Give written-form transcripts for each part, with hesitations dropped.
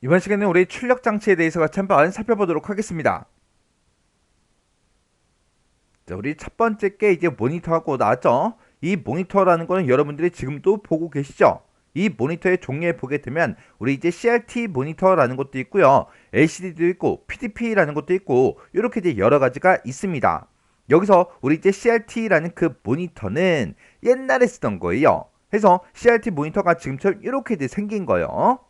이번 시간에는 우리 출력 장치에 대해서 같이 한번 살펴보도록 하겠습니다. 자, 우리 첫 번째 게 이제 모니터하고 나왔죠. 이 모니터라는 거는 여러분들이 지금도 보고 계시죠. 이 모니터의 종류에 보게 되면 우리 이제 CRT 모니터라는 것도 있고요, LCD도 있고 PDP라는 것도 있고 이렇게 이제 여러 가지가 있습니다. 여기서 우리 이제 CRT라는 그 모니터는 옛날에 쓰던 거예요. 그래서 CRT 모니터가 지금처럼 이렇게 이제 생긴 거예요.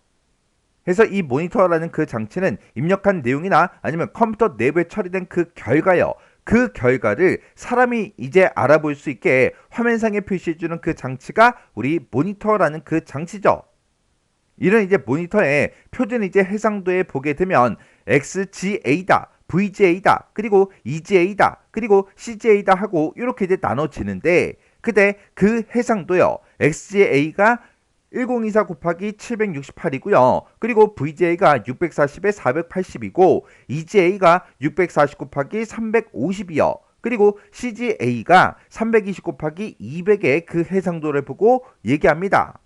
그래서 이 모니터라는 그 장치는 입력한 내용이나 아니면 컴퓨터 내부에 처리된 그 결과요, 그 결과를 사람이 이제 알아볼 수 있게 화면상에 표시해주는 그 장치가 우리 모니터라는 그 장치죠. 이런 이제 모니터의 표준 이제 해상도에 보게 되면 XGA다, VGA다, 그리고 EGA다, 그리고 CGA다 하고 이렇게 이제 나눠지는데, 그때 그 해상도요, XGA가 1024 곱하기 768이고요. 그리고 VGA가 640에 480이고 EGA가 640 곱하기 350이요. 그리고 CGA가 320 곱하기 200의 그 해상도를 보고 얘기합니다.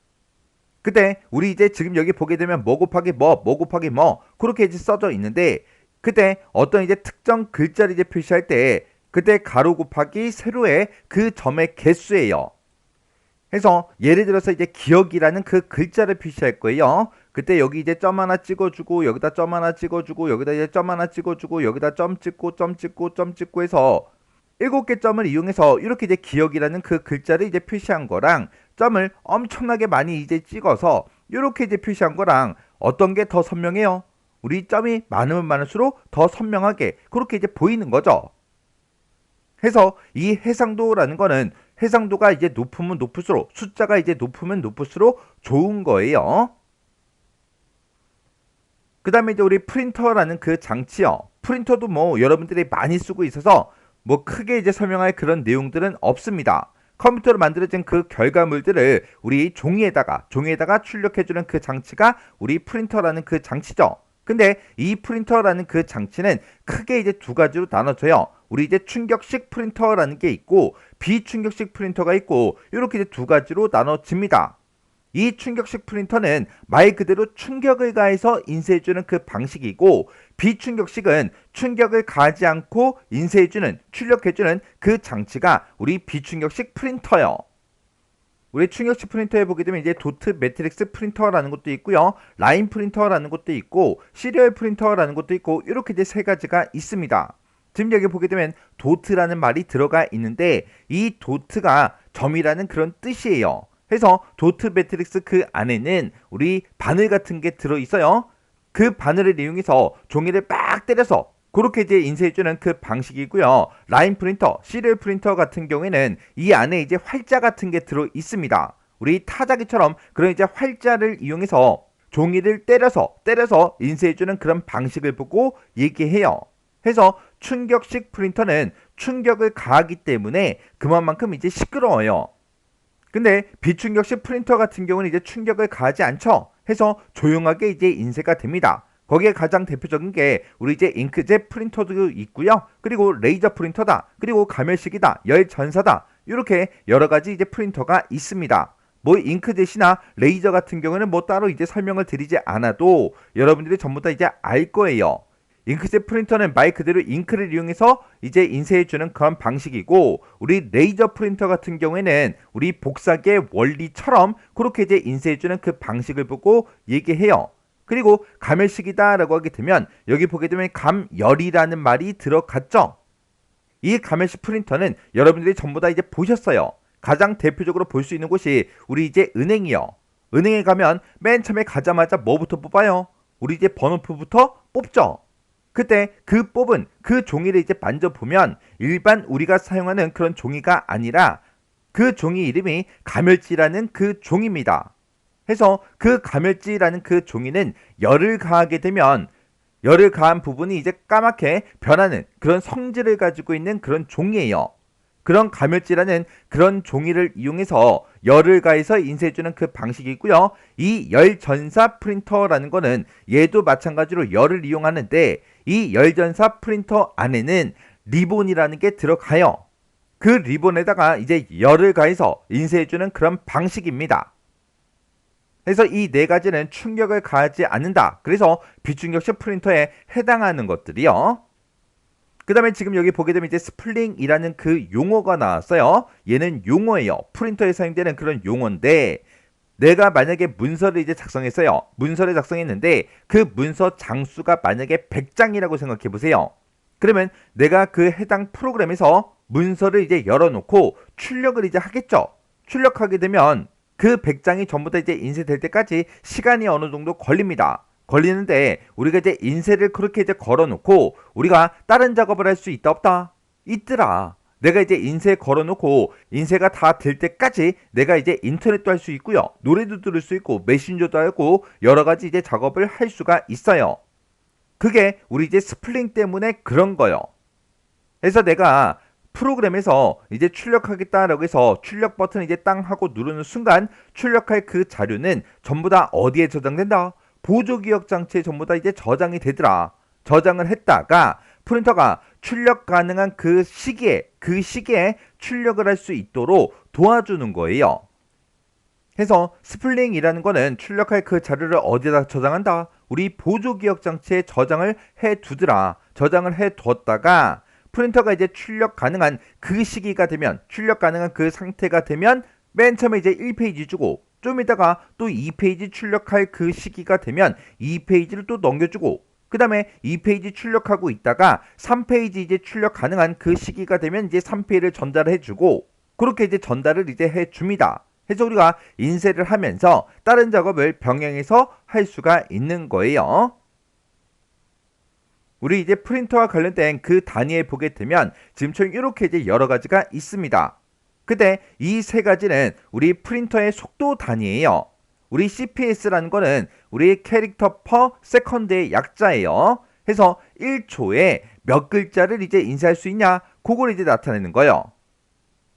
그때 우리 이제 지금 여기 보게 되면 뭐 곱하기 뭐 곱하기 뭐 그렇게 이제 써져 있는데, 그때 어떤 이제 특정 글자를 이제 표시할 때 그때 가로 곱하기 세로의 그 점의 개수예요. 해서 예를 들어서 이제 기억이라는 그 글자를 표시할 거예요. 그때 여기 이제 점 하나 찍어주고 여기다 점 하나 찍어주고 여기다 이제 점 하나 찍어주고 여기다 점 찍고 점 찍고 점 찍고 해서 7개 점을 이용해서 이렇게 이제 기억이라는 그 글자를 이제 표시한 거랑 점을 엄청나게 많이 이제 찍어서 이렇게 이제 표시한 거랑 어떤 게 더 선명해요? 우리 점이 많으면 많을수록 더 선명하게 그렇게 이제 보이는 거죠. 해서 이 해상도라는 거는 해상도가 이제 높으면 높을수록, 숫자가 이제 높으면 높을수록 좋은 거예요. 그 다음에 이제 우리 프린터라는 그 장치요. 프린터도 뭐 여러분들이 많이 쓰고 있어서 뭐 크게 이제 설명할 그런 내용들은 없습니다. 컴퓨터로 만들어진 그 결과물들을 우리 종이에다가 출력해주는 그 장치가 우리 프린터라는 그 장치죠. 근데 이 프린터라는 그 장치는 크게 이제 두 가지로 나눠져요. 우리 이제 충격식 프린터라는 게 있고 비충격식 프린터가 있고 이렇게 이제 두 가지로 나눠집니다. 이 충격식 프린터는 말 그대로 충격을 가해서 인쇄해주는 그 방식이고, 비충격식은 충격을 가하지 않고 인쇄해주는, 출력해주는 그 장치가 우리 비충격식 프린터요. 우리 충격식 프린터에 보게 되면 이제 도트 매트릭스 프린터라는 것도 있고요, 라인 프린터라는 것도 있고, 시리얼 프린터라는 것도 있고, 이렇게 이제 세 가지가 있습니다. 지금 여기 보게 되면 도트라는 말이 들어가 있는데 이 도트가 점이라는 그런 뜻이에요. 그래서 도트 매트릭스 그 안에는 우리 바늘 같은 게 들어 있어요. 그 바늘을 이용해서 종이를 빡 때려서 그렇게 이제 인쇄해주는 그 방식이고요. 라인 프린터, 시리얼 프린터 같은 경우에는 이 안에 이제 활자 같은 게 들어 있습니다. 우리 타자기처럼 그런 이제 활자를 이용해서 종이를 때려서 인쇄해주는 그런 방식을 보고 얘기해요. 해서 충격식 프린터는 충격을 가하기 때문에 그만큼 이제 시끄러워요. 근데 비충격식 프린터 같은 경우는 이제 충격을 가하지 않죠. 해서 조용하게 이제 인쇄가 됩니다. 거기에 가장 대표적인 게 우리 이제 잉크젯 프린터도 있고요. 그리고 레이저 프린터다. 그리고 가멸식이다. 열전사다. 이렇게 여러 가지 이제 프린터가 있습니다. 뭐 잉크젯이나 레이저 같은 경우는 뭐 따로 이제 설명을 드리지 않아도 여러분들이 전부 다 이제 알 거예요. 잉크젯 프린터는 말 그대로 잉크를 이용해서 이제 인쇄해주는 그런 방식이고, 우리 레이저 프린터 같은 경우에는 우리 복사기의 원리처럼 그렇게 이제 인쇄해주는 그 방식을 보고 얘기해요. 그리고 가멸식이다 라고 하게 되면 여기 보게 되면 감열이라는 말이 들어갔죠. 이 가멸식 프린터는 여러분들이 전부 다 이제 보셨어요. 가장 대표적으로 볼 수 있는 곳이 우리 이제 은행이요. 은행에 가면 맨 처음에 가자마자 뭐부터 뽑아요? 우리 이제 번호표부터 뽑죠. 그때 그 뽑은 그 종이를 이제 만져보면 일반 우리가 사용하는 그런 종이가 아니라 그 종이 이름이 가멸지라는 그 종입니다. 해서 그 가멸지라는 그 종이는 열을 가하게 되면 열을 가한 부분이 이제 까맣게 변하는 그런 성질을 가지고 있는 그런 종이에요. 그런 가멸지라는 그런 종이를 이용해서 열을 가해서 인쇄해주는 그 방식이고요. 이 열전사 프린터라는 거는 얘도 마찬가지로 열을 이용하는데 이 열전사 프린터 안에는 리본이라는 게 들어가요. 그 리본에다가 이제 열을 가해서 인쇄해주는 그런 방식입니다. 그래서 이 네 가지는 충격을 가하지 않는다. 그래서 비충격식 프린터에 해당하는 것들이요. 그 다음에 지금 여기 보게 되면 이제 스플링이라는 그 용어가 나왔어요. 얘는 용어예요. 프린터에 사용되는 그런 용어인데, 내가 만약에 문서를 이제 작성했어요. 문서를 작성했는데 그 문서 장수가 만약에 100장이라고 생각해 보세요. 그러면 내가 그 해당 프로그램에서 문서를 이제 열어놓고 출력을 이제 하겠죠. 출력하게 되면 그 100장이 전부 다 이제 인쇄될 때까지 시간이 어느 정도 걸립니다. 걸리는데 우리가 이제 인쇄를 그렇게 이제 걸어놓고 우리가 다른 작업을 할 수 있다 없다? 있더라. 내가 이제 인쇄 걸어놓고 인쇄가 다 될 때까지 내가 이제 인터넷도 할 수 있고요. 노래도 들을 수 있고 메신저도 하고 여러 가지 이제 작업을 할 수가 있어요. 그게 우리 이제 스플링 때문에 그런 거요. 그래서 내가 프로그램에서 이제 출력하겠다라고 해서 출력 버튼 이제 땅 하고 누르는 순간 출력할 그 자료는 전부 다 어디에 저장된다? 보조기억 장치에 전부 다 이제 저장이 되더라. 저장을 했다가 프린터가 출력 가능한 그 시기에 출력을 할 수 있도록 도와주는 거예요. 그래서 스플링이라는 거는 출력할 그 자료를 어디다 저장한다? 우리 보조기억 장치에 저장을 해 두더라. 저장을 해 두었다가 프린터가 이제 출력 가능한 그 시기가 되면, 출력 가능한 그 상태가 되면 맨 처음에 이제 1페이지 주고 좀 이따가 또 2페이지 출력할 그 시기가 되면 2페이지를 또 넘겨주고 그 다음에 2페이지 출력하고 있다가 3페이지 이제 출력 가능한 그 시기가 되면 이제 3페이지를 전달해주고 그렇게 이제 전달을 이제 해줍니다. 그래서 우리가 인쇄를 하면서 다른 작업을 병행해서 할 수가 있는 거예요. 우리 이제 프린터와 관련된 그 단위에 보게 되면 지금처럼 이렇게 이제 여러 가지가 있습니다. 근데 이 세 가지는 우리 프린터의 속도 단위예요. 우리 CPS라는 거는 우리 캐릭터 퍼 세컨드의 약자예요. 해서 1초에 몇 글자를 이제 인쇄할 수 있냐? 그걸 이제 나타내는 거예요.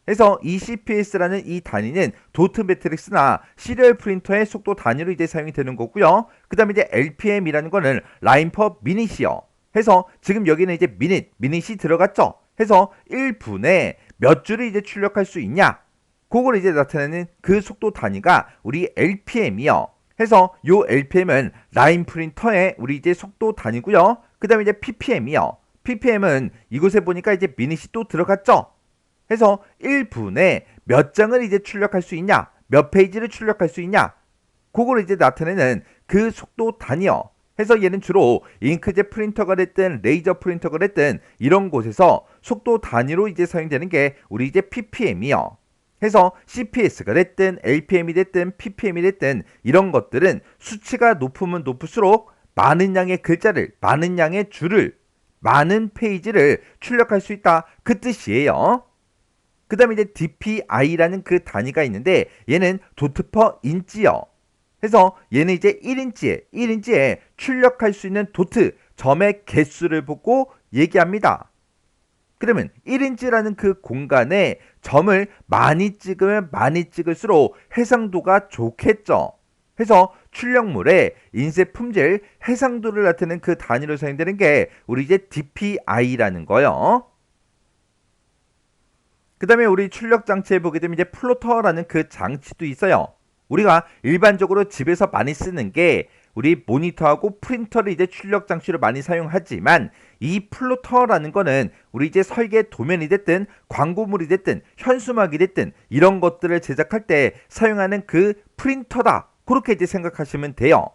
그래서 이 CPS라는 이 단위는 도트 매트릭스나 시리얼 프린터의 속도 단위로 이제 사용이 되는 거고요. 그 다음에 이제 LPM이라는 거는 라인 퍼 미닛이요. 해서 지금 여기는 이제 미닛이 들어갔죠. 해서 1분에 몇 줄을 이제 출력할 수 있냐? 그걸 이제 나타내는 그 속도 단위가 우리 LPM이요. 해서 요 LPM은 라인 프린터의 우리 이제 속도 단위고요. 그 다음에 이제 PPM이요. PPM은 이곳에 보니까 이제 미닛이 또 들어갔죠. 해서 1분에 몇 장을 이제 출력할 수 있냐? 몇 페이지를 출력할 수 있냐? 그걸 이제 나타내는 그 속도 단위요. 해서 얘는 주로 잉크젯 프린터가 됐든 레이저 프린터가 됐든 이런 곳에서 속도 단위로 이제 사용되는 게 우리 이제 PPM이요. 해서 CPS가 됐든 LPM이 됐든 PPM이 됐든 이런 것들은 수치가 높으면 높을수록 많은 양의 글자를, 많은 양의 줄을, 많은 페이지를 출력할 수 있다. 그 뜻이에요. 그 다음에 이제 DPI라는 그 단위가 있는데 얘는 도트 퍼 인치요. 해서 얘는 이제 1인치에 출력할 수 있는 도트, 점의 개수를 보고 얘기합니다. 그러면 1인치라는 그 공간에 점을 많이 찍으면 많이 찍을수록 해상도가 좋겠죠. 해서 출력물의 인쇄 품질, 해상도를 나타내는 그 단위로 사용되는 게 우리 이제 DPI라는 거요. 그 다음에 우리 출력 장치에 보게 되면 이제 플로터라는 그 장치도 있어요. 우리가 일반적으로 집에서 많이 쓰는 게 우리 모니터하고 프린터를 이제 출력 장치로 많이 사용하지만 이 플로터라는 거는 우리 이제 설계 도면이 됐든 광고물이 됐든 현수막이 됐든 이런 것들을 제작할 때 사용하는 그 프린터다. 그렇게 이제 생각하시면 돼요.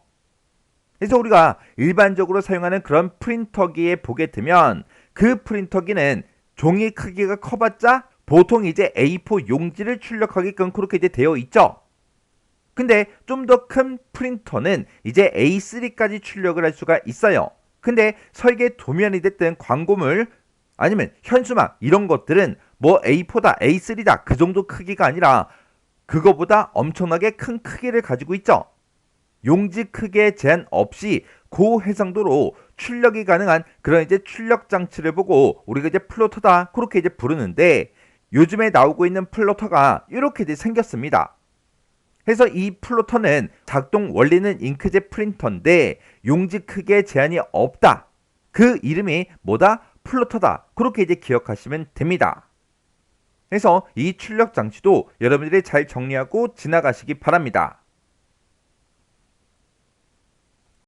그래서 우리가 일반적으로 사용하는 그런 프린터기에 보게 되면 그 프린터기는 종이 크기가 커봤자 보통 이제 A4 용지를 출력하게끔 그렇게 이제 되어 있죠. 근데 좀 더 큰 프린터는 이제 A3까지 출력을 할 수가 있어요. 근데 설계 도면이 됐든 광고물 아니면 현수막 이런 것들은 뭐 A4다, A3다 그 정도 크기가 아니라 그거보다 엄청나게 큰 크기를 가지고 있죠. 용지 크기에 제한 없이 고해상도로 출력이 가능한 그런 이제 출력 장치를 보고 우리가 이제 플로터다 그렇게 이제 부르는데 요즘에 나오고 있는 플로터가 이렇게 이제 생겼습니다. 그래서 이 플로터는 작동 원리는 잉크젯 프린터인데 용지 크기에 제한이 없다. 그 이름이 뭐다? 플로터다. 그렇게 이제 기억하시면 됩니다. 그래서 이 출력 장치도 여러분들이 잘 정리하고 지나가시기 바랍니다.